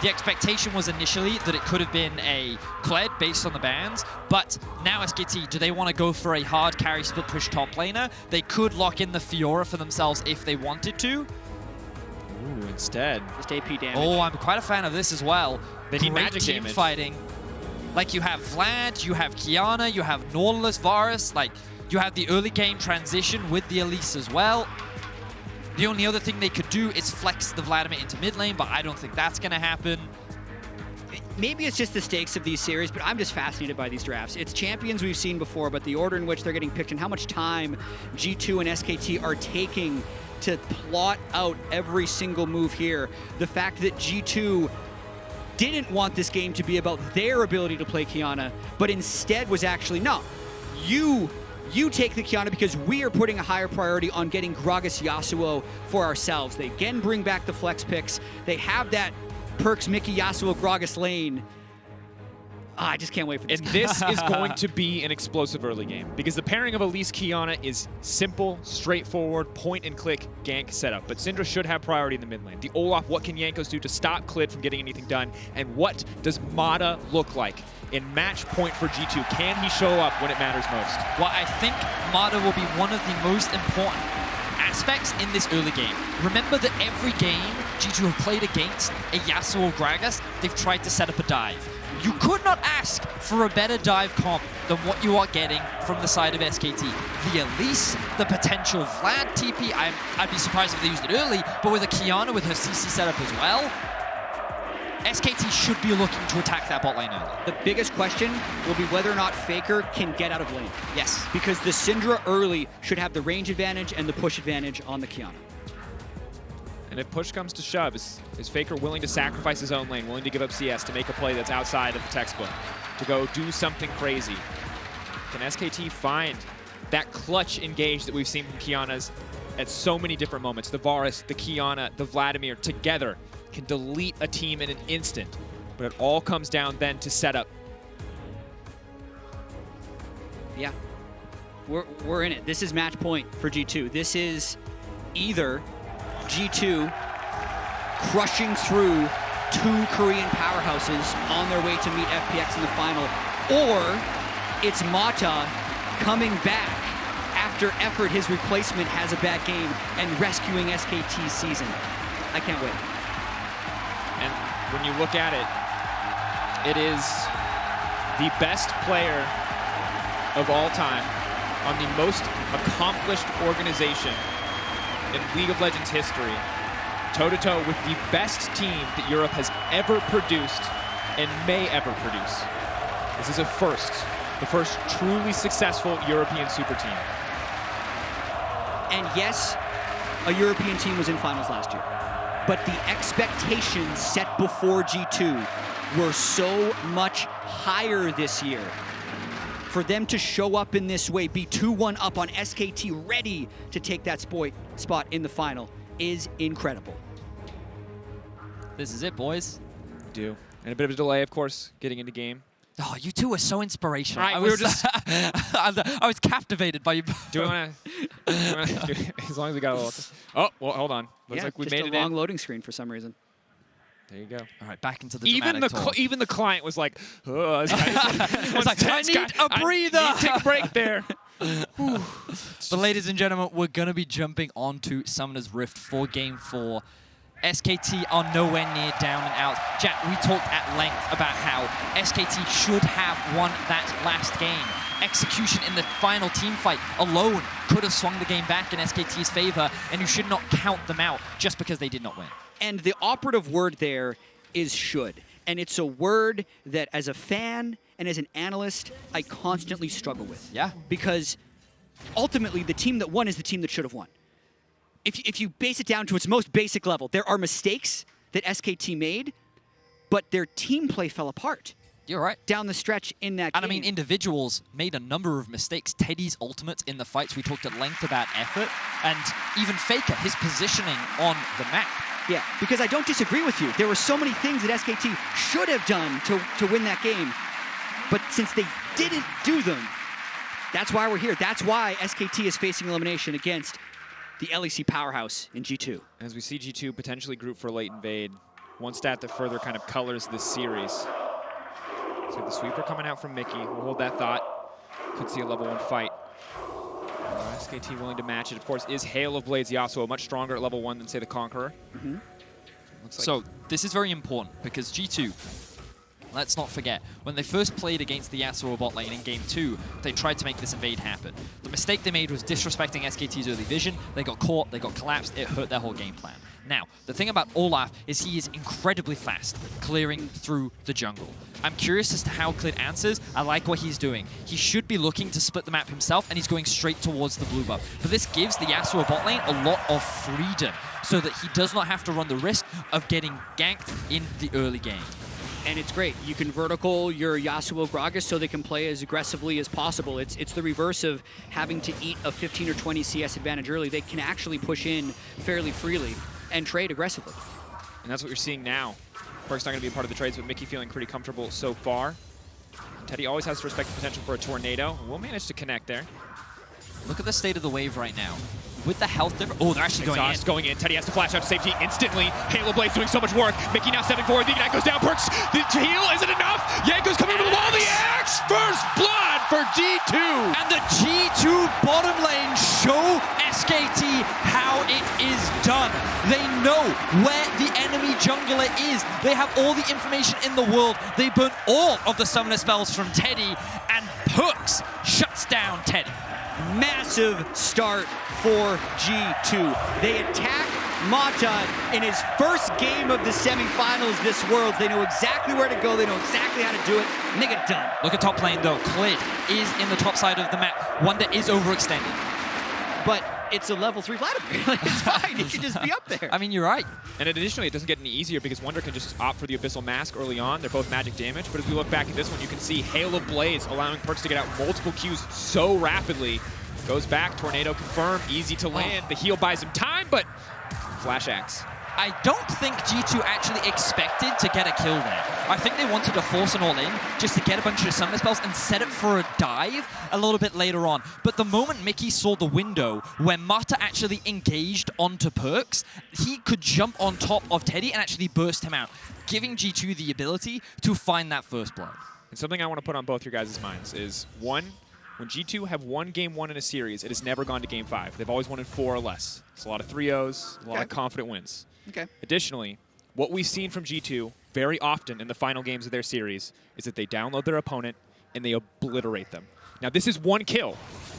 The expectation was initially that it could have been a Clid based on the bans, but now SKT, do they want to go for a hard carry split push top laner? They could lock in the Fiora for themselves if they wanted to. Ooh, instead. Just AP damage. Oh, I'm quite a fan of this as well. They need Great magic team damage. fighting. Like, you have Vlad, you have Qiayana, you have Nautilus, Varus, like, you have the early game transition with the Elise as well. The only other thing they could do is flex the Vladimir into mid lane, but I don't think that's going to happen. Maybe it's just the stakes of these series, but I'm just fascinated by these drafts. It's champions we've seen before, but the order in which they're getting picked and how much time G2 and SKT are taking to plot out every single move here. The fact that G2 didn't want this game to be about their ability to play Qiayana, but instead was actually, no, you take the Qiayana because we are putting a higher priority on getting Gragas Yasuo for ourselves. They again bring back the flex picks. They have that PerkZ Mickey Yasuo Gragas lane. I just can't wait for this. And this is going to be an explosive early game because the pairing of Elise Qiayana is simple, straightforward, point-and-click gank setup. But Syndra should have priority in the mid lane. The Olaf, what can Jankos do to stop Clid from getting anything done? And what does Mata look like in match point for G2? Can he show up when it matters most? Well, I think Mata will be one of the most important aspects in this early game. Remember that every game G2 have played against a Yasuo Gragas, they've tried to set up a dive. You could not ask for a better dive comp than what you are getting from the side of SKT. The Elise, the potential Vlad TP, I'd be surprised if they used it early, but with a Qiayana with her CC setup as well, SKT should be looking to attack that bot lane early. The biggest question will be whether or not Faker can get out of lane. Yes. Because the Syndra early should have the range advantage and the push advantage on the Qiayana. And if push comes to shove, is Faker willing to sacrifice his own lane, willing to give up CS to make a play that's outside of the textbook, to go do something crazy? Can SKT find that clutch engage that we've seen from Qiayana's at so many different moments? The Varus, the Qiayana, the Vladimir together can delete a team in an instant, but it all comes down then to setup. Yeah, we're in it. This is match point for G2. This is either G2 crushing through two Korean powerhouses on their way to meet FPX in the final, or it's Mata coming back after effort his replacement has a bad game and rescuing SKT's season. I can't wait. And when you look at it, it is the best player of all time on the most accomplished organization in League of Legends history, toe-to-toe with the best team that Europe has ever produced and may ever produce. This is a first, the first truly successful European super team. And yes, a European team was in finals last year, but the expectations set before G2 were so much higher this year. For them to show up in this way, be 2-1 up on SKT, ready to take that spot in the final, is incredible. This is it, boys. Do. And a bit of a delay, of course, getting into game. Oh, you two are so inspirational. Right, I we was, were just- I was captivated by you. Do we want to? As long as we got a little. Oh, well, hold on. Looks like we just made a it long in. loading screen for some reason. There you go. All right, back into the Even the client was like, oh, this guy's It's like, I need a breather. I need to take a break there. But ladies and gentlemen, we're going to be jumping onto Summoner's Rift for Game 4. SKT are nowhere near down and out. Jatt, we talked at length about how SKT should have won that last game. Execution in the final team fight alone could have swung the game back in SKT's favor, and you should not count them out just because they did not win. And the operative word there is should. And it's a word that as a fan and as an analyst, I constantly struggle with. Yeah. Because ultimately, the team that won is the team that should have won. If you base it down to its most basic level, there are mistakes that SKT made, but their team play fell apart. You're right. Down the stretch in that game. And I mean, individuals made a number of mistakes. Teddy's ultimate in the fights, we talked at length about effort, and even Faker, his positioning on the map. Yeah, because I don't disagree with you. There were so many things that SKT should have done to win that game, but since they didn't do them, that's why we're here. That's why SKT is facing elimination against the LEC powerhouse in G2. As we see G2 potentially group for late invade, one stat that further kind of colors this series. So the sweeper coming out from Mickey. We'll hold that thought. Could see a level 1 fight. SKT willing to match it, of course, is Hail of Blades Yasuo, much stronger at level 1 than, say, the Conqueror. So this is very important because G2, let's not forget, when they first played against the Yasuo bot lane in Game 2, they tried to make this invade happen. The mistake they made was disrespecting SKT's early vision. They got caught, they got collapsed, it hurt their whole game plan. Now, the thing about Olaf is he is incredibly fast, clearing through the jungle. I'm curious as to how Clid answers. I like what he's doing. He should be looking to split the map himself, and he's going straight towards the blue buff. But this gives the Yasuo bot lane a lot of freedom, so that he does not have to run the risk of getting ganked in the early game. And it's great. You can vertical your Yasuo Gragas so they can play as aggressively as possible. It's the reverse of having to eat a 15 or 20 CS advantage early. They can actually push in fairly freely and trade aggressively. And that's what you're seeing now. PerkZ not going to be a part of the trades, but Mickey feeling pretty comfortable so far. Teddy always has to respect the potential for a tornado. We'll manage to connect there. Look at the state of the wave right now. With the health difference. Oh, they're actually going in. Teddy has to flash out to safety instantly. Halo Blade's doing so much work. Mickey now stepping forward. The Ignite goes down. PerkZ, the heal isn't enough. Jankos coming over the wall. The X! First blood for G2. And the G2 bottom lane show SKT how it is done. They know where the enemy jungler is. They have all the information in the world. They burn all of the summoner spells from Teddy, and PerkZ shuts down Teddy. Massive start for G2. They attack Mata in his first game of the semifinals this Worlds. They know exactly where to go. They know exactly how to do it, and they get done. Look at top lane though. Clid is in the top side of the map. Wunder is overextended. But it's a level 3 Vladimir. It's fine. He should just be up there. I mean, you're right. And additionally, it doesn't get any easier because Wunder can just opt for the Abyssal Mask early on. They're both magic damage. But as we look back at this one, you can see Hail of Blades allowing PerkZ to get out multiple Qs so rapidly. Goes back, tornado confirmed, easy to land. The heal buys him time, but Flash Axe. I don't think G2 actually expected to get a kill there. I think they wanted to force an all-in just to get a bunch of summoner spells and set it for a dive a little bit later on. But the moment Mickey saw the window where Mata actually engaged onto PerkZ, he could jump on top of Teddy and actually burst him out, giving G2 the ability to find that first blood. And something I want to put on both your guys' minds is, one, when G2 have won Game 1 in a series, it has never gone to Game 5. They've always won in 4 or less. It's a lot of 3-0s, a lot of confident wins. Okay. Additionally, what we've seen from G2 very often in the final games of their series is that they download their opponent and they obliterate them. Now, this is one kill,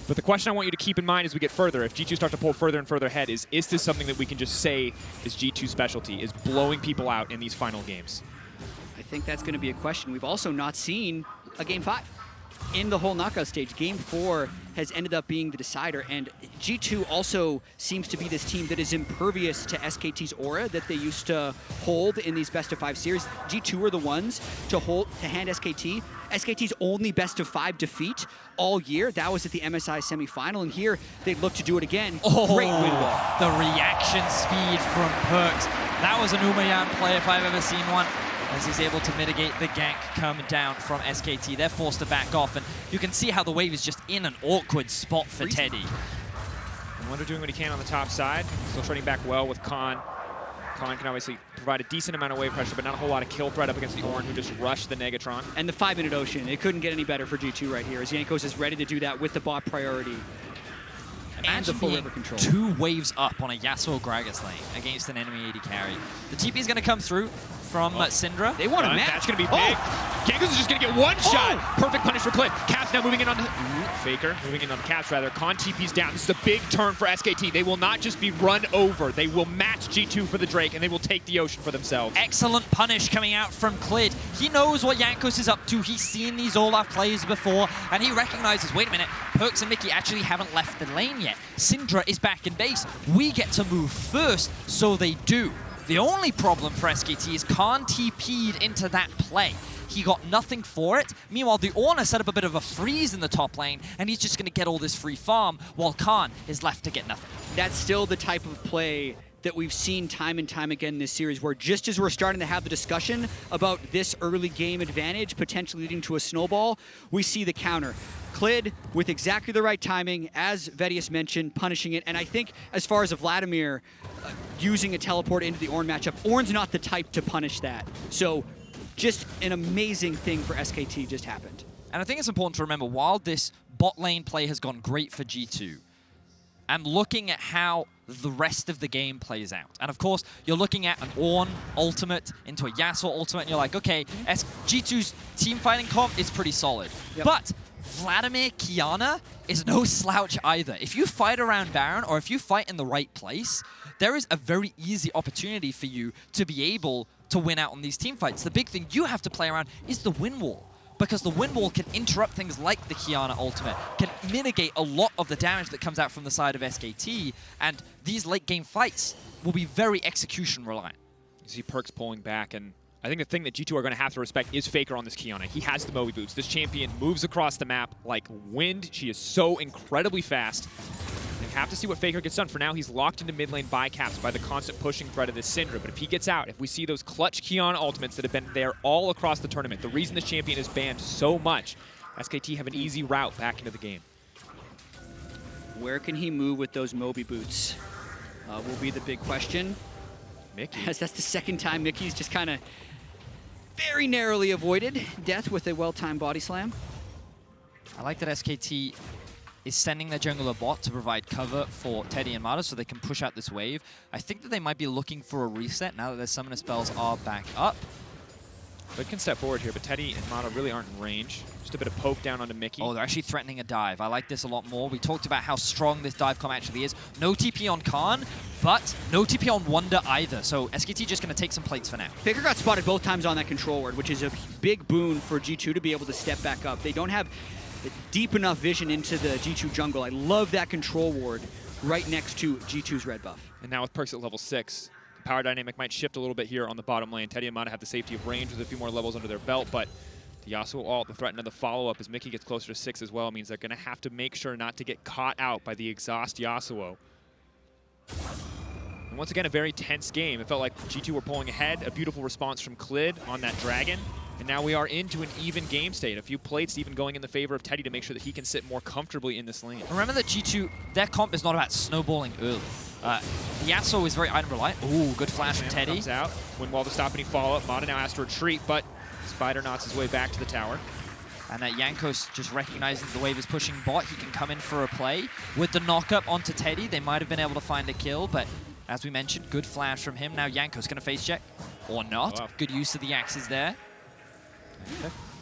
but the question I want you to keep in mind as we get further, if G2 start to pull further and further ahead, is this something that we can just say is G2's specialty, is blowing people out in these final games? I think that's going to be a question. We've also not seen a Game 5. In the whole knockout stage, Game 4 has ended up being the decider, and G2 also seems to be this team that is impervious to SKT's aura that they used to hold in these best-of-5 series. G2 are the ones to hand SKT SKT's only best-of-5 defeat all year. That was at the MSI semifinal, and here they look to do it again. Oh, great win walk. The reaction speed from PerkZ. That was an Umayan play if I've ever seen one, as he's able to mitigate the gank coming down from SKT. They're forced to back off, and you can see how the wave is just in an awkward spot for Teddy. Wunder doing what he can on the top side. Still trading back well with Khan. Khan can obviously provide a decent amount of wave pressure, but not a whole lot of kill threat up against the Ornn, who just rushed the Negatron. And the 5-minute Ocean. It couldn't get any better for G2 right here, as Jankos is ready to do that with the bot priority. And the full river control. 2 waves up on a Yasuo Gragas lane against an enemy AD carry. The TP is going to come through from Syndra. They want a match. That's going to be big. Jankos is just going to get one shot. Perfect punish for Clid. Caps now moving in on the... Faker moving in on the Caps, rather. Khan TP's down. This is a big turn for SKT. They will not just be run over. They will match G2 for the Drake, and they will take the Ocean for themselves. Excellent punish coming out from Clid. He knows what Jankos is up to. He's seen these Olaf plays before, and he recognizes, wait a minute, PerkZ and Mickey actually haven't left the lane yet. Syndra is back in base. We get to move first, so they do. The only problem for SKT is Khan TP'd into that play. He got nothing for it. Meanwhile, the Ornn set up a bit of a freeze in the top lane, and he's just going to get all this free farm, while Khan is left to get nothing. That's still the type of play that we've seen time and time again in this series, where just as we're starting to have the discussion about this early game advantage potentially leading to a snowball, we see the counter. Clid with exactly the right timing, as Vedius mentioned, punishing it. And I think as far as a Vladimir using a teleport into the Ornn matchup, Ornn's not the type to punish that. So just an amazing thing for SKT just happened. And I think it's important to remember, while this bot lane play has gone great for G2, I'm looking at how the rest of the game plays out. And of course, you're looking at an Ornn ultimate into a Yasuo ultimate, and you're like, okay, G2's team fighting comp is pretty solid. Yep. But Vladimir Qiayana is no slouch either. If you fight around Baron, or if you fight in the right place, there is a very easy opportunity for you to be able to win out on these team fights. The big thing you have to play around is the win wall, because the win wall can interrupt things like the Qiayana ultimate, can mitigate a lot of the damage that comes out from the side of SKT, and these late game fights will be very execution reliant. You see PerkZ pulling back, and I think the thing that G2 are going to have to respect is Faker on this Qiayana. He has the Moby boots. This champion moves across the map like wind. She is so incredibly fast. They have to see what Faker gets done. For now, he's locked into mid lane by caps by the constant pushing threat of this Syndra. But if he gets out, if we see those clutch Qiayana ultimates that have been there all across the tournament, the reason this champion is banned so much, SKT have an easy route back into the game. Where can he move with those Moby boots will be the big question. Mykix. As that's the second time Mykix just kind of very narrowly avoided death with a well-timed body slam. I like that SKT is sending their jungler bot to provide cover for Teddy and Mata so they can push out this wave. I think that they might be looking for a reset now that their summoner spells are back up. Clid can step forward here, but Teddy and Mata really aren't in range. Just a bit of poke down onto Mykix. Oh, they're actually threatening a dive. I like this a lot more. We talked about how strong this dive comp actually is. No TP on Khan, but no TP on Wunder either. So SKT just going to take some plates for now. Faker got spotted both times on that control ward, which is a big boon for G2 to be able to step back up. They don't have deep enough vision into the G2 jungle. I love that control ward right next to G2's red buff. And now with PerkZ at level 6, the power dynamic might shift a little bit here on the bottom lane. Teddy and Mata have the safety of range with a few more levels under their belt, but the Yasuo ult, the threat and the follow-up as Mykix gets closer to 6 as well, means they're going to have to make sure not to get caught out by the exhaust Yasuo. And once again, a very tense game. It felt like G2 were pulling ahead. A beautiful response from Clid on that dragon. And now we are into an even game state. A few plates even going in the favor of Teddy to make sure that he can sit more comfortably in this lane. Remember that G2, their comp is not about snowballing early. Yasuo is very item reliant. Ooh, good flash from Teddy. Comes out. Windwall to stop any follow-up. Mata now has to retreat, but Spider knots his way back to the tower. And Jankos just recognizing the wave is pushing bot. He can come in for a play. With the knock-up onto Teddy, they might have been able to find a kill, but as we mentioned, good flash from him. Now Jankos going to face check, or not. Wow. Good use of the axes there.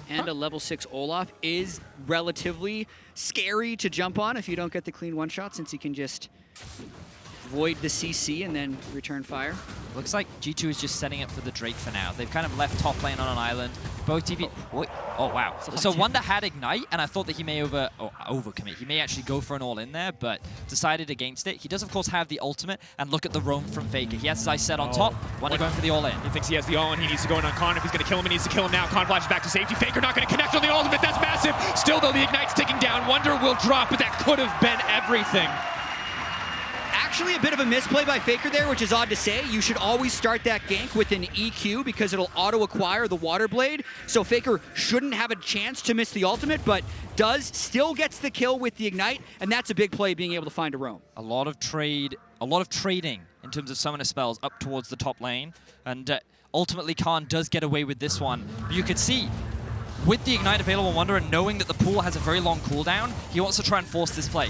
And a level 6 Olaf is relatively scary to jump on if you don't get the clean one-shot, since he can just void the CC and then return fire. Looks like G2 is just setting up for the Drake for now. They've kind of left top lane on an island. Both TP. Oh wow. So Wunder had Ignite, and I thought that he may overcommit. He may actually go for an all-in there, but decided against it. He does, of course, have the ultimate, and look at the roam from Faker. He has his eyes set on top. Wunder going for the all-in. He thinks he has the all-in. He needs to go in on Khan. If he's going to kill him, he needs to kill him now. Khan flashes back to safety. Faker not going to connect on the ultimate. That's massive. Still, though, the Ignite's ticking down. Wunder will drop, but that could have been everything. Actually, a bit of a misplay by Faker there, which is odd to say. You should always start that gank with an EQ because it'll auto-acquire the Water Blade. So Faker shouldn't have a chance to miss the ultimate, but still gets the kill with the Ignite, and that's a big play, being able to find a roam. A lot of trading in terms of summoner spells up towards the top lane, and ultimately Khan does get away with this one. But you could see, with the Ignite available on Wunder and knowing that the pool has a very long cooldown, he wants to try and force this play.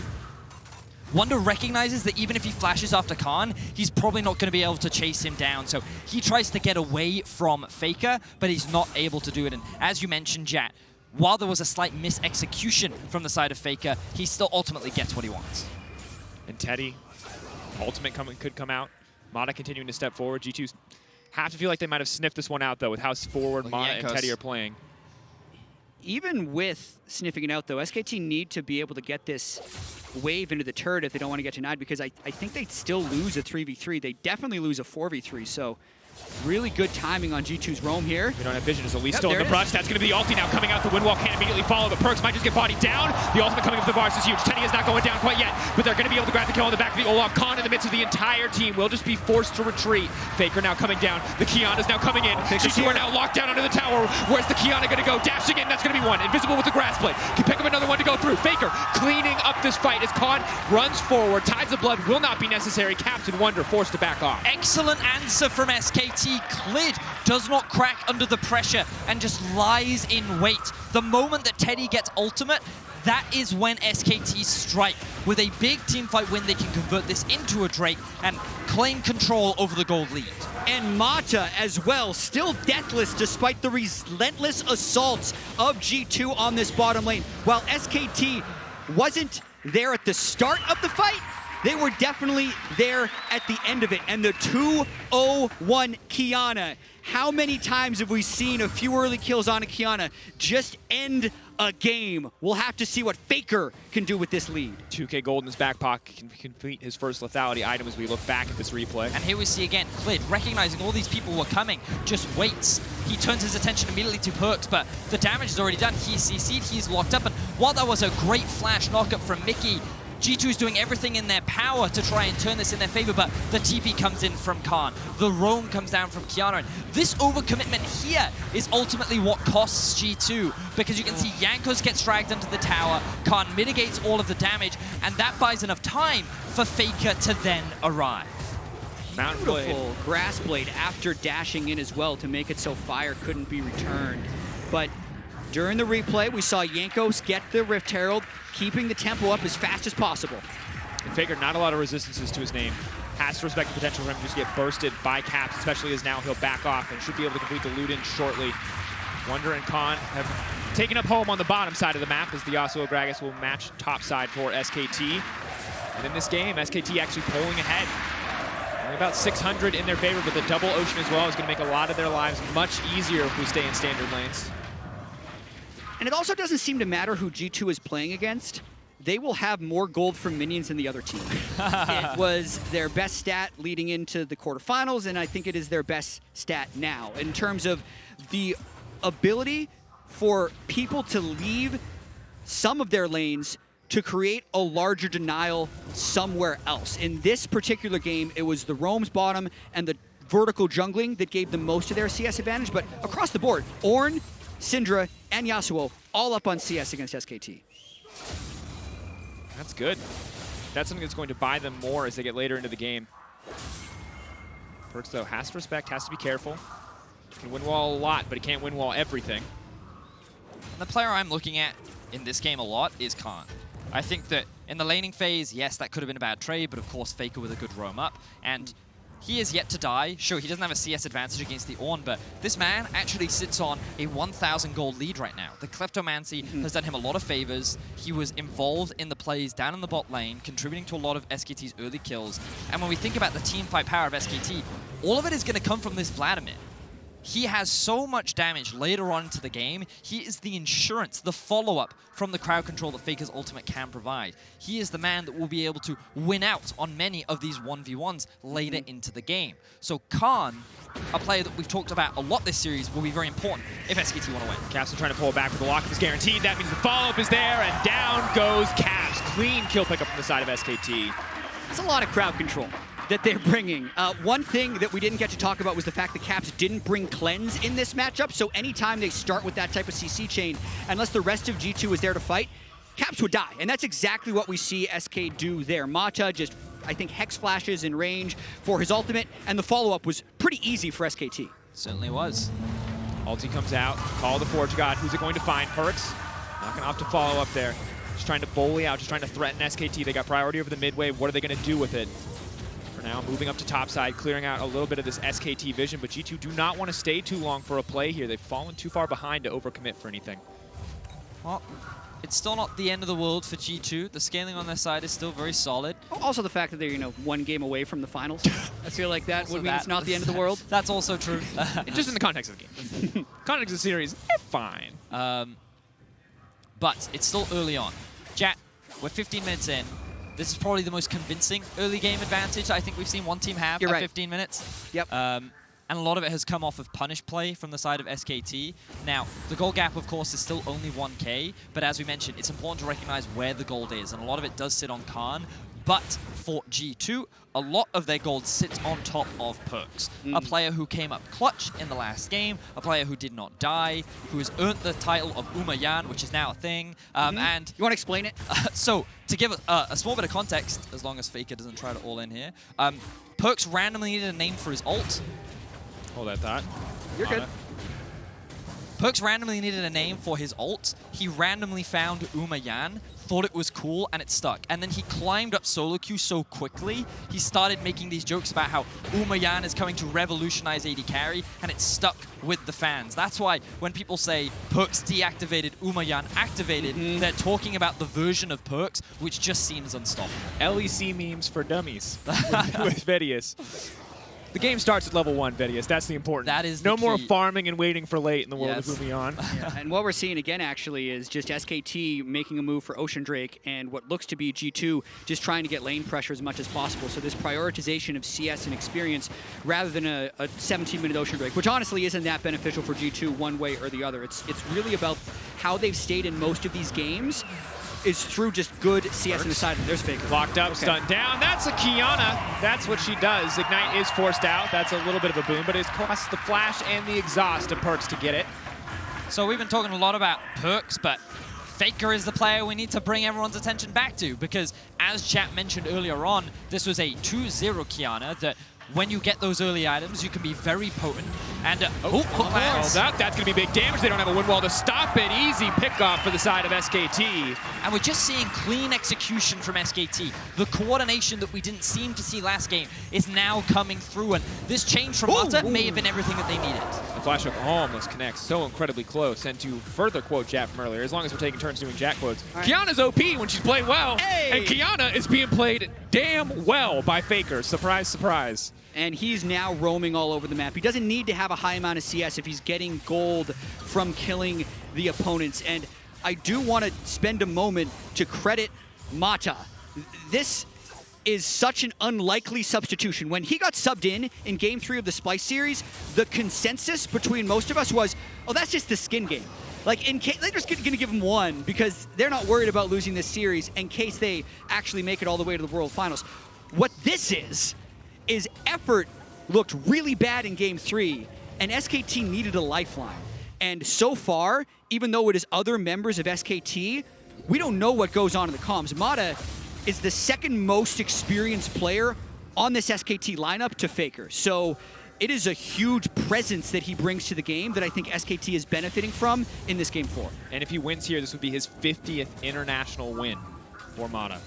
Wunder recognizes that even if he flashes after Khan, he's probably not going to be able to chase him down. So he tries to get away from Faker, but he's not able to do it. And as you mentioned, Jatt, while there was a slight misexecution from the side of Faker, he still ultimately gets what he wants. And Teddy, ultimate could come out. Mata continuing to step forward. G2 have to feel like they might have sniffed this one out, though, with how forward Mata and Teddy are playing. Even with sniffing it out, though, SKT need to be able to get this wave into the turret if they don't want to get denied, because I think they'd still lose a 3v3. They definitely lose a 4v3, so Really good timing on G2's roam here. We don't have vision. Is Elise Yep, still in there the it brush? is. That's going to be the ulti now coming out. The wind wall can't immediately follow. The PerkZ might just get bodied down. The ultimate coming up with the Varus is huge. Teddy is not going down quite yet, but they're going to be able to grab the kill on the back of the Olaf. Khan in the midst of the entire team will just be forced to retreat. Faker now coming down. The Qiayana is now coming in. G2 are now locked down under the tower. Where's the Qiayana going to go? Dashing in. That's going to be one. Invisible with the grass blade. Can pick up another one to go through. Faker cleaning up this fight as Khan runs forward. Tides of blood will not be necessary. Captain Wunder forced to back off. Excellent answer from SKT. Clid does not crack under the pressure and just lies in wait. The moment that Teddy gets ultimate, that is when SKT strike. With a big team fight win, they can convert this into a Drake and claim control over the gold lead. And Mata as well, still deathless despite the relentless assaults of G2 on this bottom lane. While SKT wasn't there at the start of the fight, they were definitely there at the end of it. And the 2-0-1 Qiayana. How many times have we seen a few early kills on a Qiayana just end a game? We'll have to see what Faker can do with this lead. 2K gold in his back pocket can complete his first lethality item as we look back at this replay. And here we see again, Clid, recognizing all these people were coming, just waits. He turns his attention immediately to PerkZ, but the damage is already done. He's CC'd, he's locked up, and while that was a great flash knockup from Mickey, G2 is doing everything in their power to try and turn this in their favor, but the TP comes in from Khan. The roam comes down from Qiayana. And this overcommitment here is ultimately what costs G2, because you can see Jankos gets dragged into the tower, Khan mitigates all of the damage, and that buys enough time for Faker to then arrive. Mountain Blade. Beautiful grass blade after dashing in as well to make it so fire couldn't be returned. But during the replay, we saw Jankos get the Rift Herald, keeping the tempo up as fast as possible. And Faker, not a lot of resistances to his name. Has to respect the potential for him to just get bursted by Caps, especially as now he'll back off and should be able to complete the loot-in shortly. Wunder and Khan have taken up home on the bottom side of the map as the Yasuo Gragas will match top side for SKT. And in this game, SKT actually pulling ahead. Only about 600 in their favor, but the double ocean as well is going to make a lot of their lives much easier if we stay in standard lanes. And it also doesn't seem to matter who G2 is playing against. They will have more gold from minions than the other team. It was their best stat leading into the quarterfinals, and I think it is their best stat now in terms of the ability for people to leave some of their lanes to create a larger denial somewhere else. In this particular game, it was the roams bottom and the vertical jungling that gave them most of their CS advantage, but across the board, Ornn, Syndra, and Yasuo all up on CS against SKT. That's good. That's something that's going to buy them more as they get later into the game. PerkZ, though, has to respect, has to be careful. Can win wall a lot, but he can't win wall everything. The player I'm looking at in this game a lot is Khan. I think that in the laning phase, yes, that could have been a bad trade, but of course Faker with a good roam up. And he is yet to die. Sure, he doesn't have a CS advantage against the Ornn, but this man actually sits on a 1,000 gold lead right now. The Kleptomancy has done him a lot of favors. He was involved in the plays down in the bot lane, contributing to a lot of SKT's early kills. And when we think about the team fight power of SKT, all of it is going to come from this Vladimir. He has so much damage later on into the game. He is the insurance, the follow-up from the crowd control that Faker's ultimate can provide. He is the man that will be able to win out on many of these 1v1s later into the game. So Khan, a player that we've talked about a lot this series, will be very important if SKT want to win. Caps are trying to pull it back, but the lock-up is guaranteed. That means the follow-up is there, and down goes Caps. Clean kill pickup from the side of SKT. It's a lot of crowd control that they're bringing. One thing that we didn't get to talk about was the fact that Caps didn't bring cleanse in this matchup, so anytime they start with that type of CC chain, unless the rest of G2 is there to fight, Caps would die, and that's exactly what we see SK do there. Mata just, I think, hex flashes in range for his ultimate, and the follow-up was pretty easy for SKT. Certainly was. Ulti comes out, call the Forge God. Who's it going to find? PerkZ. Not going to opt to follow up there. Just trying to bully out, just trying to threaten SKT. They got priority over the mid wave. What are they going to do with it? Now moving up to top side, clearing out a little bit of this SKT vision, but G2 do not want to stay too long for a play here. They've fallen too far behind to overcommit for anything. Well, it's still not the end of the world for G2. The scaling on their side is still very solid. Also the fact that they're, one game away from the finals. I feel like that would mean it's not the end of the world. That's also true. Just in the context of the game. Context of the series, fine. But it's still early on. Jatt, we're 15 minutes in. This is probably the most convincing early game advantage I think we've seen one team have at 15 minutes. Yep. and a lot of it has come off of punish play from the side of SKT. Now, the gold gap, of course, is still only 1K, but as we mentioned, it's important to recognize where the gold is, and a lot of it does sit on Khan. But for G2, a lot of their gold sits on top of PerkZ. A player who came up clutch in the last game, a player who did not die, who has earned the title of Umayan, which is now a thing. And you want to explain it? So, to give a small bit of context, as long as Faker doesn't try to all in here, PerkZ randomly needed a name for his ult. Hold that thought. You're good. PerkZ randomly needed a name for his ult. He randomly found Umayan, thought it was cool, and it stuck. And then he climbed up solo queue so quickly, he started making these jokes about how Umayan is coming to revolutionize AD carry, and it stuck with the fans. That's why when people say PerkZ deactivated, Umayan activated, they're talking about the version of PerkZ which just seems unstoppable. LEC memes for dummies with Vedius. The game starts at level 1, Vedius. That's the important. That is no the more key. Farming and waiting for late in the world of Umayan. Yeah, and what we're seeing again, actually, is just SKT making a move for Ocean Drake and what looks to be G2 just trying to get lane pressure as much as possible. So this prioritization of CS and experience rather than a 17-minute Ocean Drake, which honestly isn't that beneficial for G2 one way or the other. It's really about how they've stayed in most of these games is through just good CS on the side. There's Faker. Locked up, stunned down. That's a Qiayana. That's what she does. Ignite is forced out. That's a little bit of a boom, but it costs the flash and the exhaust of PerkZ to get it. So we've been talking a lot about PerkZ, but Faker is the player we need to bring everyone's attention back to, because as chat mentioned earlier on, this was a 2-0 Qiayana that when you get those early items, you can be very potent. And that's going to be big damage. They don't have a wind wall to stop it. Easy pick off for the side of SKT. And we're just seeing clean execution from SKT. The coordination that we didn't seem to see last game is now coming through. And this change from Wunder may have been everything that they needed. The flash hook almost connects so incredibly close. And to further quote Jatt from earlier, as long as we're taking turns doing Jatt quotes, Qiayana's OP when she's playing well. And Qiayana is being played damn well by Faker. Surprise, surprise. And he's now roaming all over the map. He doesn't need to have a high amount of CS if he's getting gold from killing the opponents. And I do want to spend a moment to credit Mata. This is such an unlikely substitution. When he got subbed in Game 3 of the Splice series, the consensus between most of us was, oh, that's just the skin game. Like, in case they're just going to give him one because they're not worried about losing this series in case they actually make it all the way to the World Finals. What this is effort looked really bad in Game 3, and SKT needed a lifeline. And so far, even though it is other members of SKT, we don't know what goes on in the comms. Mata is the second most experienced player on this SKT lineup to Faker. So it is a huge presence that he brings to the game that I think SKT is benefiting from in this Game 4. And if he wins here, this would be his 50th international win for Mata.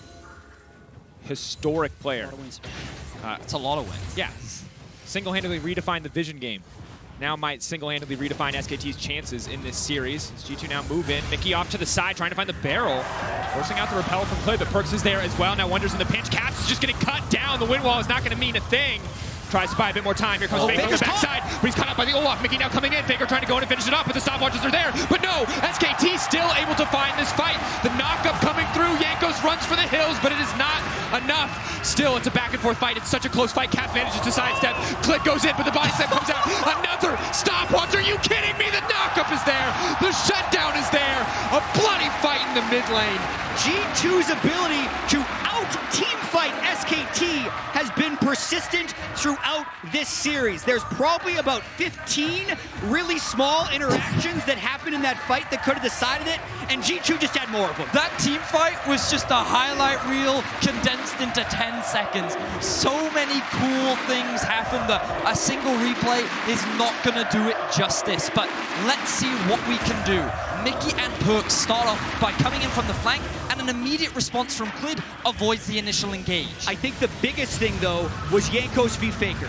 Historic player. It's a lot of wins. Yeah. Single-handedly redefined the vision game. Now might single-handedly redefine SKT's chances in this series. As G2 now move in. Mickey off to the side, trying to find the barrel. Forcing out the repel from Clid, but PerkZ is there as well. Now Wunder's in the pinch. Caps is just getting cut down. The wind wall is not going to mean a thing. Tries to buy a bit more time. Here comes Faker on the backside, but he's caught up by the Olaf. Mickey now coming in. Faker trying to go in and finish it up, but the stopwatches are there. But no, SKT still able to find this fight. The knockup coming through. Jankos runs for the hills, but it is not enough. Still, it's a back and forth fight. It's such a close fight. Caps manages to sidestep. Clid goes in, but the body step comes out. Another stopwatch. Are you kidding me? The knockup is there. The shutdown is there. A bloody fight in the mid lane. G2's ability to out-teamfight SKT has been persistent throughout this series. There's probably about 15 really small interactions that happened in that fight that could have decided it, and G2 just had more of them. That team fight was just a highlight reel condensed into 10 seconds. So many cool things happened that a single replay is not going to do it justice, but let's see what we can do. Mickey and PerkZ start off by coming in from the flank, and an immediate response from Clid avoids the initial engage. I think the biggest thing, though, was Jankos v Faker.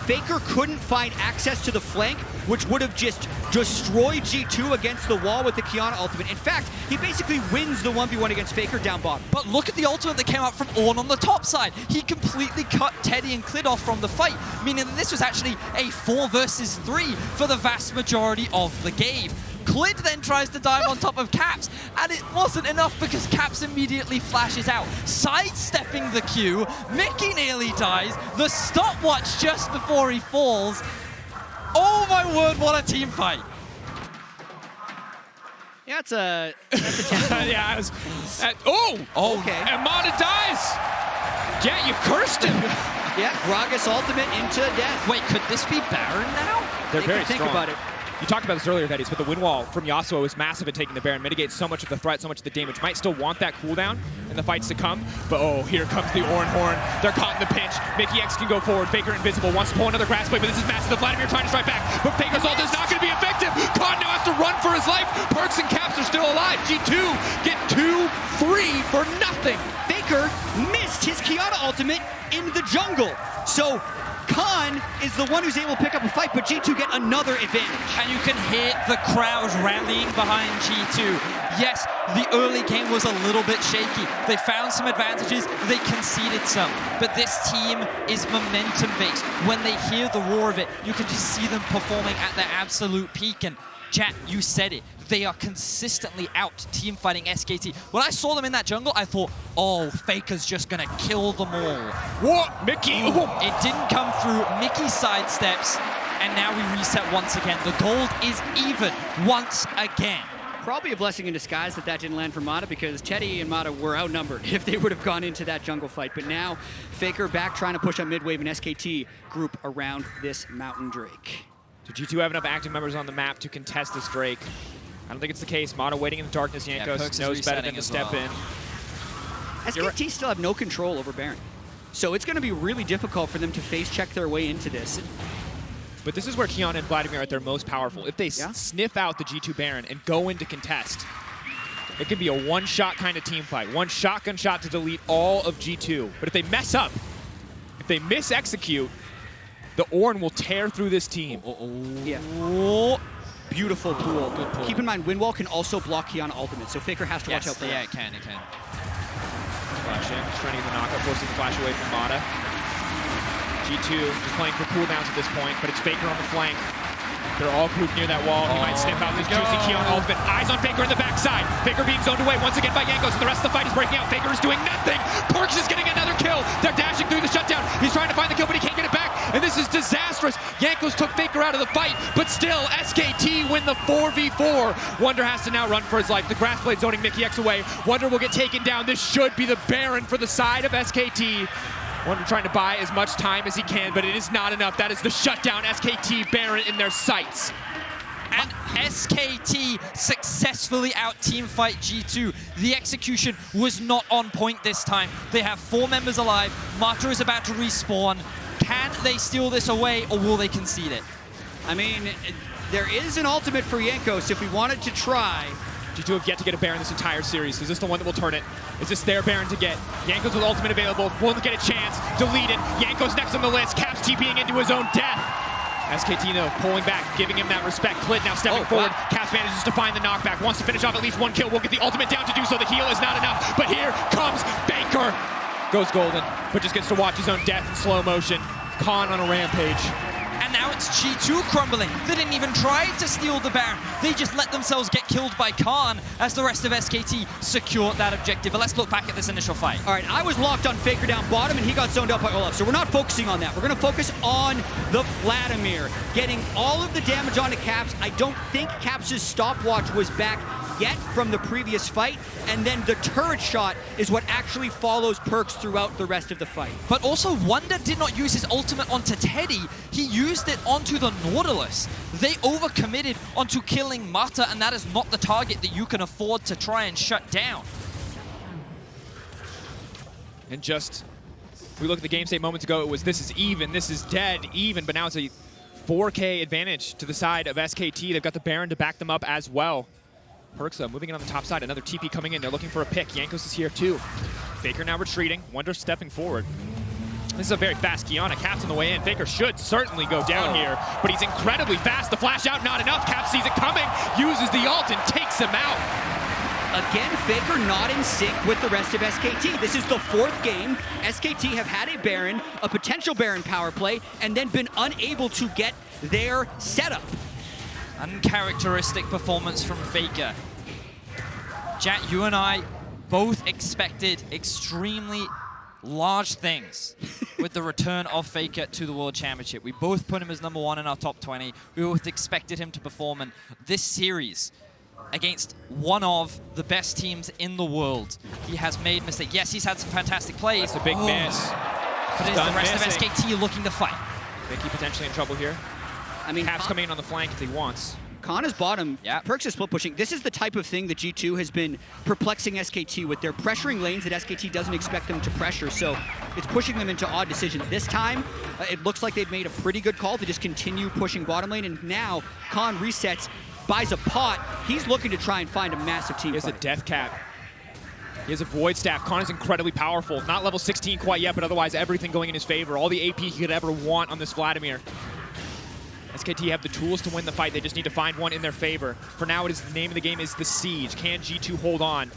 Faker couldn't find access to the flank, which would have just destroyed G2 against the wall with the Qiayana ultimate. In fact, he basically wins the 1v1 against Faker down bottom. But look at the ultimate that came out from Ornn on the top side. He completely cut Teddy and Clid off from the fight, meaning that this was actually a 4 versus 3 for the vast majority of the game. Clid then tries to dive on top of Caps, and it wasn't enough because Caps immediately flashes out, sidestepping the Q. Mickey nearly dies. The stopwatch just before he falls. Oh my word, what a team fight. Yeah, that's a 10. Yeah, I was... oh! Okay. And Mata dies! Yeah, you cursed him! Yeah, Gragas ultimate into death. Wait, could this be Baron now? They're very think strong. about it. You talked about this earlier, Vedius, but the win wall from Yasuo is massive at taking the Baron, mitigates so much of the threat, so much of the damage. Might still want that cooldown in the fights to come, but oh, here comes the Ornn horn. They're caught in the pinch. Mykix can go forward. Faker invisible, wants to pull another grass blade, but this is massive. The Vladimir trying to strike back, but Faker's ult is not going to be effective. Clid now has to run for his life. PerkZ and Caps are still alive. G2 get 2-3 for nothing. Faker missed his Qiayana ultimate in the jungle. So Khan is the one who's able to pick up a fight, but G2 get another advantage. And you can hear the crowd rallying behind G2. Yes, the early game was a little bit shaky. They found some advantages, they conceded some. But this team is momentum-based. When they hear the roar of it, you can just see them performing at their absolute peak. And Jatt, you said it. They are consistently out team fighting SKT. When I saw them in that jungle, I thought, oh, Faker's just gonna kill them all. What? Mickey? It didn't come through. Mickey sidesteps, and now we reset once again. The gold is even once again. Probably a blessing in disguise that didn't land for Mata, because Teddy and Mata were outnumbered if they would have gone into that jungle fight. But now, Faker back trying to push on mid-wave and SKT group around this Mountain Drake. Do G2 have enough active members on the map to contest this Drake? I don't think it's the case. Mata waiting in the darkness. Jankos knows better than to step in. SKT still have no control over Baron. So it's going to be really difficult for them to face check their way into this. But this is where Qiayana and Vladimir are at their most powerful. If they sniff out the G2 Baron and go into contest, it could be a one-shot kind of team fight. One shotgun shot to delete all of G2. But if they mess up, if they mis-execute, the Ornn will tear through this team. Yeah. Beautiful pool. Good pool. Keep in mind, Windwall can also block Qiayana ultimate, so Faker has to watch out for that. Yeah, it can. Flash in, just trying to get the knockup, forcing the flash away from Mata. G2 is playing for cooldowns at this point, but it's Faker on the flank. They're all grouped near that wall. He might sniff out this juicy Qiayana ultimate. Eyes on Faker in the backside. Faker being zoned away once again by Jankos, and the rest of the fight is breaking out. Faker is doing nothing. PerkZ is getting another kill. They're dashing through the shutdown. He's trying to find the kill, but he can't get it back. And this is disastrous. Jankos took Faker out of the fight, but still, SKT win the 4v4. Wunder has to now run for his life. The grass blade zoning Mykix away. Wunder will get taken down. This should be the Baron for the side of SKT. Wunder trying to buy as much time as he can, but it is not enough. That is the shutdown. SKT Baron in their sights. And SKT successfully out-teamfight G2. The execution was not on point this time. They have 4 members alive. Mata is about to respawn. Can they steal this away, or will they concede it? I mean, there is an ultimate for Jankos if we wanted to try. G2 have yet to get a Baron this entire series. Is this the one that will turn it? Is this their Baron to get? Jankos with ultimate available. Won't get a chance. Deleted. Jankos next on the list. Caps TPing into his own death. SKT though, pulling back, giving him that respect. Clid now stepping forward. Wow. Caps manages to find the knockback. Wants to finish off at least 1 kill. Will get the ultimate down to do so. The heal is not enough. But here comes Faker. Goes golden, but just gets to watch his own death in slow motion. Khan on a rampage. And now it's G2 crumbling. They didn't even try to steal the Baron. They just let themselves get killed by Khan as the rest of SKT secured that objective. But let's look back at this initial fight. All right, I was locked on Faker down bottom, and he got zoned out by Olaf. So we're not focusing on that. We're going to focus on the Vladimir, getting all of the damage onto Caps. I don't think Caps' stopwatch was back yet from the previous fight, and then the turret shot is what actually follows PerkZ throughout the rest of the fight. But also, Wunder did not use his ultimate onto Teddy. He used it onto the Nautilus. They overcommitted onto killing Mata, and that is not the target that you can afford to try and shut down. And just, we looked at the game state moments ago, it was this is even, this is dead even, but now it's a 4K advantage to the side of SKT. They've got the Baron to back them up as well. PerkZ moving in on the top side, another TP coming in. They're looking for a pick. Jankos is here too. Faker now retreating. Wunder stepping forward. This is a very fast Qiayana. Caps on the way in. Faker should certainly go down here, but he's incredibly fast. The flash out, not enough. Caps sees it coming, uses the ult and takes him out. Again, Faker not in sync with the rest of SKT. This is the 4th game. SKT have had a Baron, a potential Baron power play, and then been unable to get their setup. Uncharacteristic performance from Faker. Jatt, you and I both expected extremely large things with the return of Faker to the World Championship. We both put him as #1 in our top 20. We both expected him to perform, and this series against one of the best teams in the world, he has made mistakes. Yes, he's had some fantastic plays. That's a big miss. But is the rest of SKT looking to fight? Mickey potentially in trouble here. I mean, Cap's coming in on the flank if he wants. Khan is bottom. Yeah. PerkZ is split pushing. This is the type of thing that G2 has been perplexing SKT with. They're pressuring lanes that SKT doesn't expect them to pressure, so it's pushing them into odd decisions. This time, it looks like they've made a pretty good call to just continue pushing bottom lane, and now Khan resets, buys a pot. He's looking to try and find a massive team He has fight. a death cap. He has a void staff. Khan is incredibly powerful. Not level 16 quite yet, but otherwise everything going in his favor. All the AP he could ever want on this Vladimir. SKT have the tools to win the fight. They just need to find one in their favor. For now, it is the name of the game is the Siege. Can G2 hold on?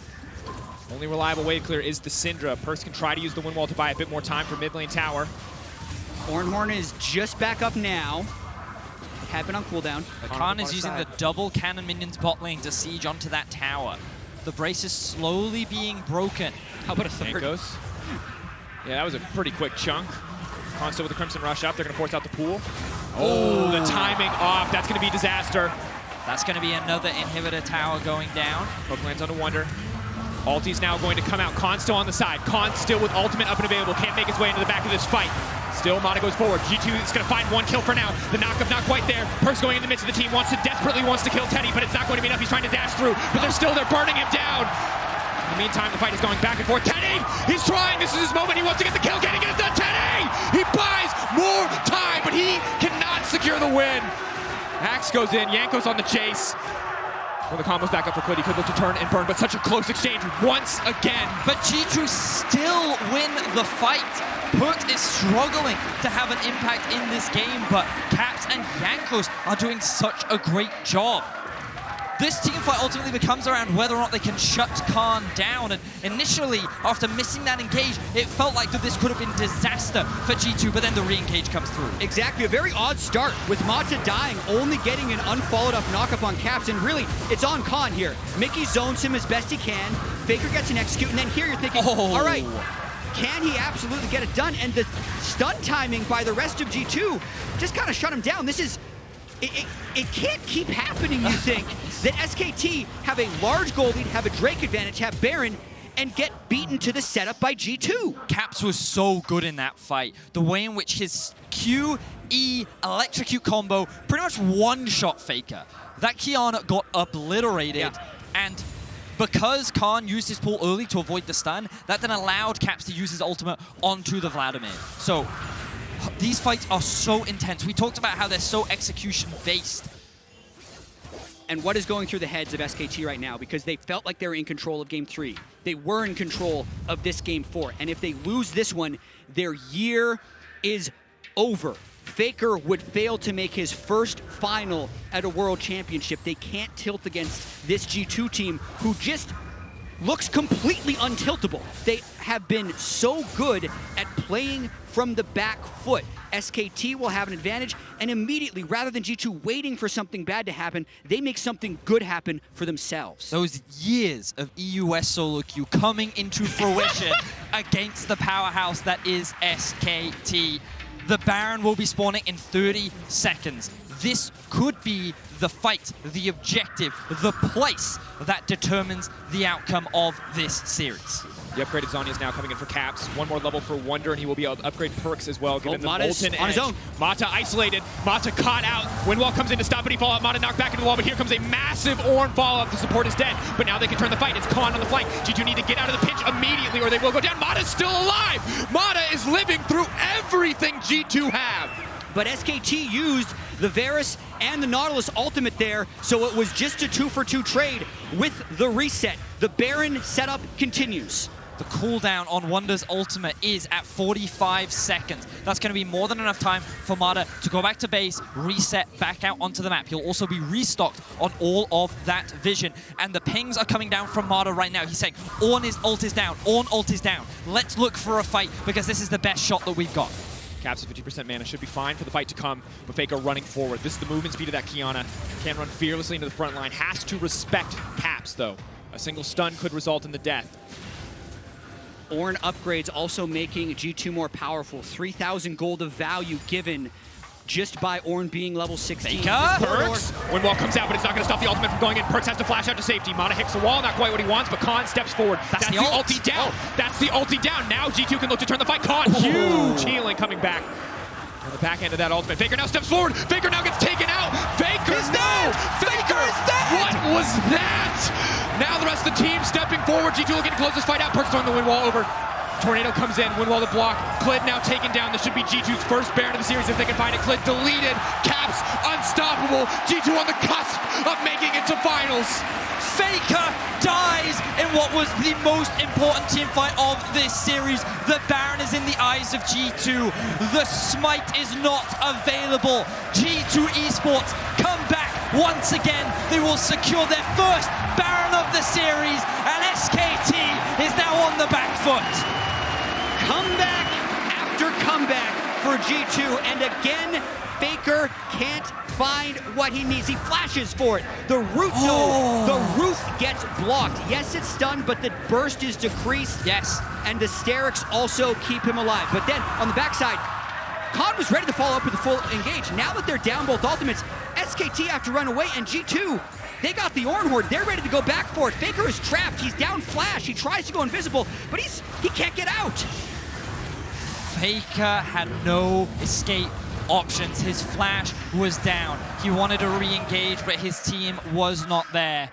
Only reliable way to clear is the Syndra. PerkZ can try to use the wind wall to buy a bit more time for mid lane tower. Ornn is just back up now. Had been on cooldown. Khan is using the double cannon minions bot lane to siege onto that tower. The brace is slowly being broken. How about a third? Jankos. Yeah, that was a pretty quick chunk. Khan still with the Crimson Rush up. They're going to force out the pool. Oh, the timing off. That's going to be disaster. That's going to be another inhibitor tower going down. Poke lands onto Wunder. Ulti's now going to come out. Khan still on the side. Khan still with ultimate up and available. Can't make his way into the back of this fight. Still, Mata goes forward. G2 is going to find one kill for now. The knock-up not quite there. PerkZ going in the midst of the team. Desperately wants to kill Teddy, but it's not going to be enough. He's trying to dash through, but they're burning him down. In the meantime, the fight is going back and forth. Teddy! He's trying. This is his moment. He wants to get the kill. Can he get it done? Teddy! He buys more time, but he cannot secure the win. Axe goes in. Jankos on the chase. When the combo's back up for Clid, he could look to turn and burn, but such a close exchange once again. But G2 still win the fight. PerkZ is struggling to have an impact in this game, but Caps and Jankos are doing such a great job. This team fight ultimately becomes around whether or not they can shut Khan down. And initially, after missing that engage, it felt like that this could have been disaster for G2, but then the re-engage comes through. Exactly, a very odd start with Mata dying, only getting an unfollowed up knock-up on Caps, and really, it's on Khan here. Mickey zones him as best he can, Faker gets an execute, and then here you're thinking, all right, can he absolutely get it done? And the stun timing by the rest of G2 just kind of shut him down. This is, it can't keep happening, you think, that SKT have a large gold lead, have a Drake advantage, have Baron, and get beaten to the setup by G2. Caps was so good in that fight. The way in which his Q, E, electrocute combo pretty much one-shot Faker. That Qiayana got obliterated, and because Khan used his pull early to avoid the stun, that then allowed Caps to use his ultimate onto the Vladimir. So these fights are so intense. We talked about how they're so execution-based. And what is going through the heads of SKT right now? Because they felt like they were in control of Game 3. They were in control of this Game 4. And if they lose this one, their year is over. Faker would fail to make his first final at a World Championship. They can't tilt against this G2 team who just looks completely untiltable. They have been so good at playing from the back foot. SKT will have an advantage, and immediately, rather than G2 waiting for something bad to happen, they make something good happen for themselves. Those years of EUS solo queue coming into fruition against the powerhouse that is SKT. The Baron will be spawning in 30 seconds. This could be the fight, the objective, the place that determines the outcome of this series. The upgraded Zhonya is now coming in for Caps. One more level for Wunder, and he will be able to upgrade PerkZ as well. Give him the molten on his own. Mata isolated. Mata caught out. Windwall comes in to stop any fallout. Mata knocked back into the wall, but here comes a massive Ornn fallout. The support is dead, but now they can turn the fight. It's Khan on the flank. G2 need to get out of the pinch immediately, or they will go down. Mata's still alive. Mata is living through everything G2 have. But SKT used the Varus and the Nautilus ultimate there, so it was just a 2-for-2 trade with the reset. The Baron setup continues. The cooldown on Wunder's ultimate is at 45 seconds. That's going to be more than enough time for Mata to go back to base, reset, back out onto the map. He'll also be restocked on all of that vision. And the pings are coming down from Mata right now. He's saying, Ornn ult is down, Ornn ult is down. Let's look for a fight because this is the best shot that we've got. Caps at 50% mana should be fine for the fight to come, but Faker running forward. This is the movement speed of that Qiayana. Can run fearlessly into the front line. Has to respect Caps, though. A single stun could result in the death. Ornn upgrades also making G2 more powerful. 3,000 gold of value given just by Ornn being level 16. PerkZ. Windwall comes out, but it's not going to stop the ultimate from going in. PerkZ has to flash out to safety. Mana hits the wall, not quite what he wants, but Khan steps forward. That's the ulti down. That's the ulti down. Now G2 can look to turn the fight. Khan, huge healing coming back. On the back end of that ultimate. Faker now steps forward. Faker now gets taken out. Faker, no! Faker is dead! What was that? Now the rest of the team stepping forward. G2 looking to close this fight out. PerkZ throwing the Windwall over. Tornado comes in, Windwall the block. Clid now taken down. This should be G2's first Baron of the series if they can find it. Clid deleted. Caps unstoppable. G2 on the cusp of making it to finals. Faker dies in what was the most important team fight of this series. The Baron is in the eyes of G2. The smite is not available. G2 eSports come back once again. They will secure their first Baron of the series, and SKT is now on the back foot. Comeback after comeback for G2, and again, Faker can't find what he needs. He flashes for it. The roof, the roof gets blocked. Yes, it's stunned, but the burst is decreased. Yes. And the Sterics also keep him alive. But then, on the backside, Khan was ready to follow up with a full engage. Now that they're down both ultimates, SKT have to run away, and G2, they got the Ornn Horde. They're ready to go back for it. Faker is trapped. He's down flash. He tries to go invisible, but he can't get out. Faker had no escape options. His flash was down. He wanted to re-engage, but his team was not there.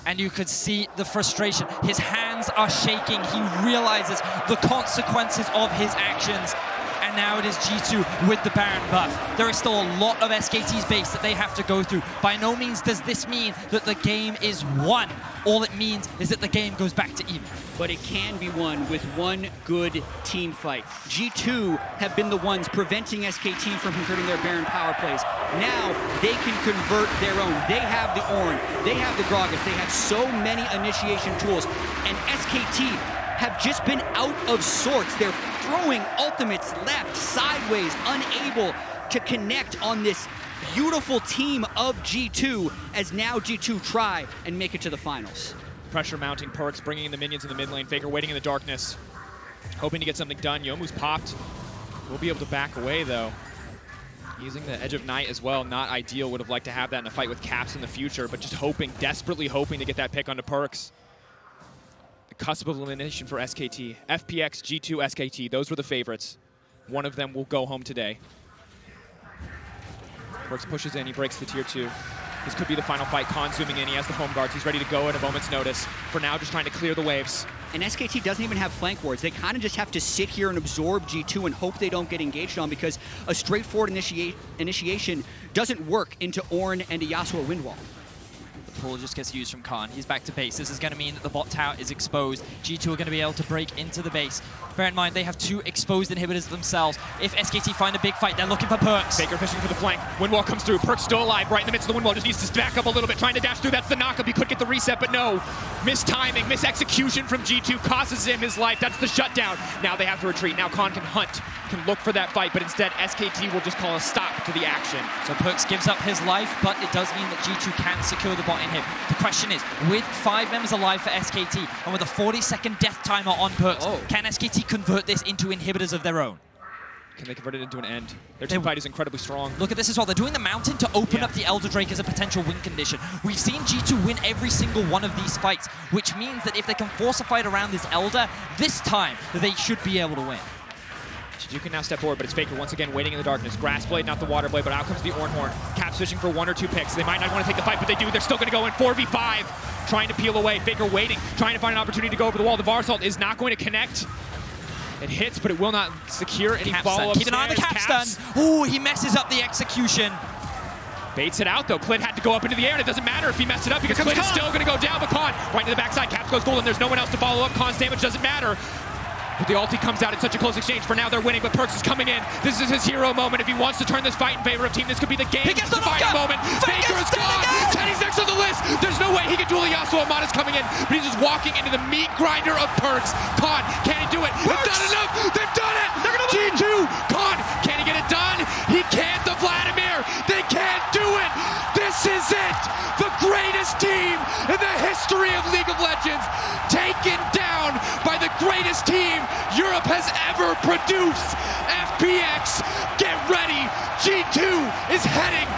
And you could see the frustration. His hands are shaking. He realizes the consequences of his actions. And now it is G2 with the Baron buff. There is still a lot of SKT's base that they have to go through. By no means does this mean that the game is won. All it means is that the game goes back to even. But it can be won with one good team fight. G2 have been the ones preventing SKT from converting their Baron power plays. Now they can convert their own. They have the Ornn, they have the Gragas, they have so many initiation tools. And SKT have just been out of sorts. They're throwing ultimates left, sideways, unable to connect on this beautiful team of G2, as now G2 try and make it to the finals. Pressure mounting, PerkZ bringing in the minions in the mid lane. Faker waiting in the darkness, hoping to get something done. Youmuu's popped. We'll be able to back away, though. Using the Edge of Night as well, not ideal. Would have liked to have that in a fight with Caps in the future, but just hoping, desperately hoping to get that pick onto PerkZ. The cusp of elimination for SKT. FPX, G2, SKT, those were the favorites. One of them will go home today. PerkZ pushes in, he breaks the tier 2. This could be the final fight. Khan zooming in, he has the home guards. He's ready to go at a moment's notice. For now, just trying to clear the waves. And SKT doesn't even have flank wards. They kind of just have to sit here and absorb G2 and hope they don't get engaged on, because a straightforward initiation doesn't work into Ornn and a Yasuo Windwall. The pull just gets used from Khan. He's back to base. This is going to mean that the bot tower is exposed. G2 are going to be able to break into the base. Bear in mind, they have 2 exposed inhibitors themselves. If SKT find a big fight, they're looking for PerkZ. Faker fishing for the flank. Windwall comes through. PerkZ still alive, right in the midst of the Windwall. Just needs to back up a little bit, trying to dash through. That's the knockup. He could get the reset, but no. Mistiming, misexecution from G2 costs him his life. That's the shutdown. Now they have to retreat. Now Khan can hunt, can look for that fight, but instead SKT will just call a stop to the action. So PerkZ gives up his life, but it does mean that G2 can secure the bot in him. The question is, with 5 members alive for SKT, and with a 40-second death timer on PerkZ, can SKT convert this into inhibitors of their own? Can they convert it into an end? Their team fight is incredibly strong. Look at this as well. They're doing the Mountain to open up the Elder Drake as a potential win condition. We've seen G2 win every single one of these fights, which means that if they can force a fight around this Elder, this time they should be able to win. G2 can now step forward, but it's Faker once again waiting in the darkness. Grass Blade, not the Water Blade, but out comes the Ornn Horn. Caps fishing for 1 or 2 picks. They might not want to take the fight, but they do. They're still going to go in 4v5, trying to peel away. Faker waiting, trying to find an opportunity to go over the wall. The Varus ult is not going to connect. It hits, but it will not secure any follow-up. Keep an eye on the Caps stun. Ooh, he messes up the execution. Baits it out, though. Clid had to go up into the air, and it doesn't matter if he messed it up, because Clid is still going to go down, but Khan right to the backside. Caps goes golden. There's no one else to follow up. Khan's damage doesn't matter. But the ulti comes out in such a close exchange. For now, they're winning, but PerkZ is coming in. This is his hero moment. If he wants to turn this fight in favor of team, this could be the game. He gets the defining moment. Faker is gone. Teddy's next on the list. There's no way he can duel the Yasuo. Amada's coming in, but he's just walking into the meat grinder of PerkZ. Khan, can he do it? It's not enough. They've done it. G2. Khan, can he get it done? He can't. The Vladimir. They can't do it. This is it. The greatest team in the history of League of Legends, taken down by the greatest team overproduce. FPX, get ready. G2 is heading